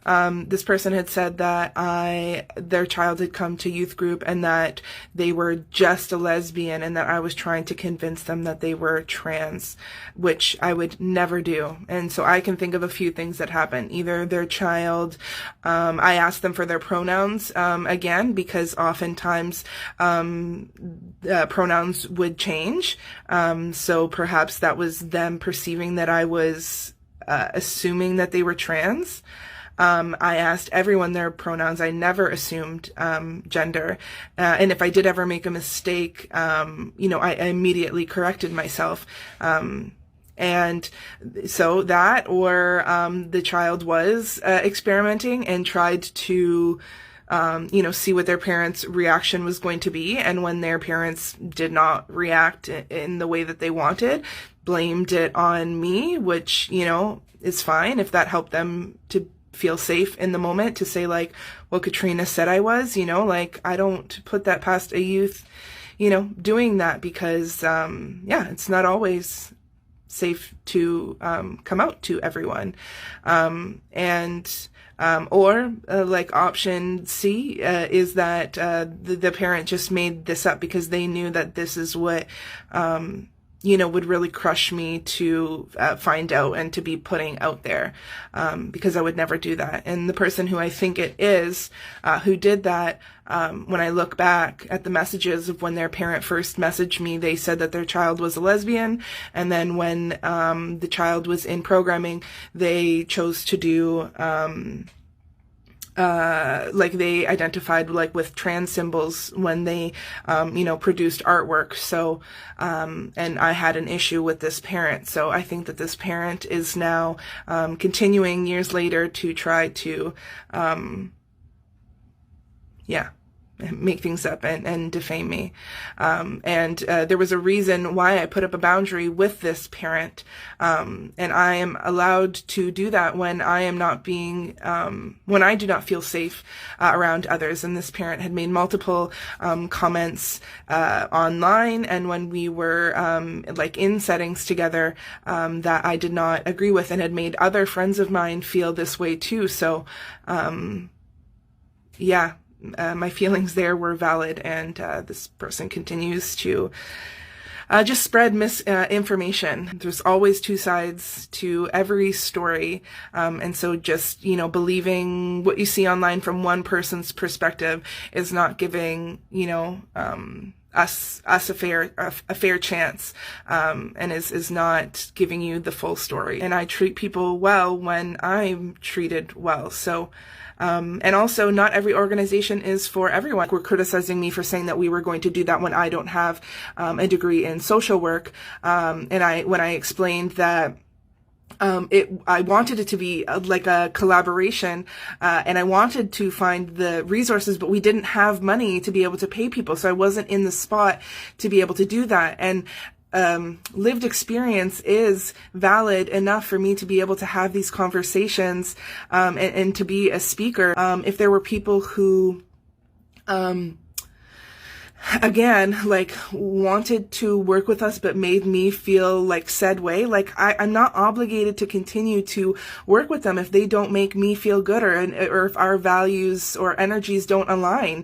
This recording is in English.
This person had said that their child had come to youth group and that they were just a lesbian and that I was trying to convince them that they were trans, which I would never do. And so I can think of a few things that happened. Either their child, I asked them for their pronouns, again, because oftentimes, pronouns would change. So perhaps that was them perceiving that I was assuming that they were trans. I asked everyone their pronouns. I never assumed gender. And if I did ever make a mistake, I immediately corrected myself. And so that, or the child was experimenting and tried to see what their parents' reaction was going to be. And when their parents did not react in the way that they wanted, blamed it on me, which, is fine if that helped them to feel safe in the moment, to say like, well, Katrina said I was, I don't put that past a youth, doing that, because, it's not always safe to come out to everyone. Like option C is that the parent just made this up because they knew that this is what would really crush me to find out and to be putting out there, because I would never do that. And the person who I think it is who did that, when I look back at the messages of when their parent first messaged me, they said that their child was a lesbian. And then when the child was in programming, they chose to do they identified with trans symbols when they, produced artwork. So, and I had an issue with this parent. So I think that this parent is now, continuing years later to try to, make things up and defame me. There was a reason why I put up a boundary with this parent. And I am allowed to do that when I am not being, when I do not feel safe around others. And this parent had made multiple comments online, and when we were in settings together, that I did not agree with, and had made other friends of mine feel this way too. So my feelings there were valid, and this person continues to just spread misinformation. There's always two sides to every story, and so just believing what you see online from one person's perspective is not giving us a fair chance, and is not giving you the full story. And I treat people well when I'm treated well. So. And also, not every organization is for everyone. We're criticizing me for saying that we were going to do that when I don't have a degree in social work. And when I explained that I wanted it to be like a collaboration, and I wanted to find the resources, but we didn't have money to be able to pay people, so I wasn't in the spot to be able to do that. And lived experience is valid enough for me to be able to have these conversations, and to be a speaker. If there were people who, again, wanted to work with us but made me feel said way, I'm not obligated to continue to work with them if they don't make me feel good, or if our values or energies don't align.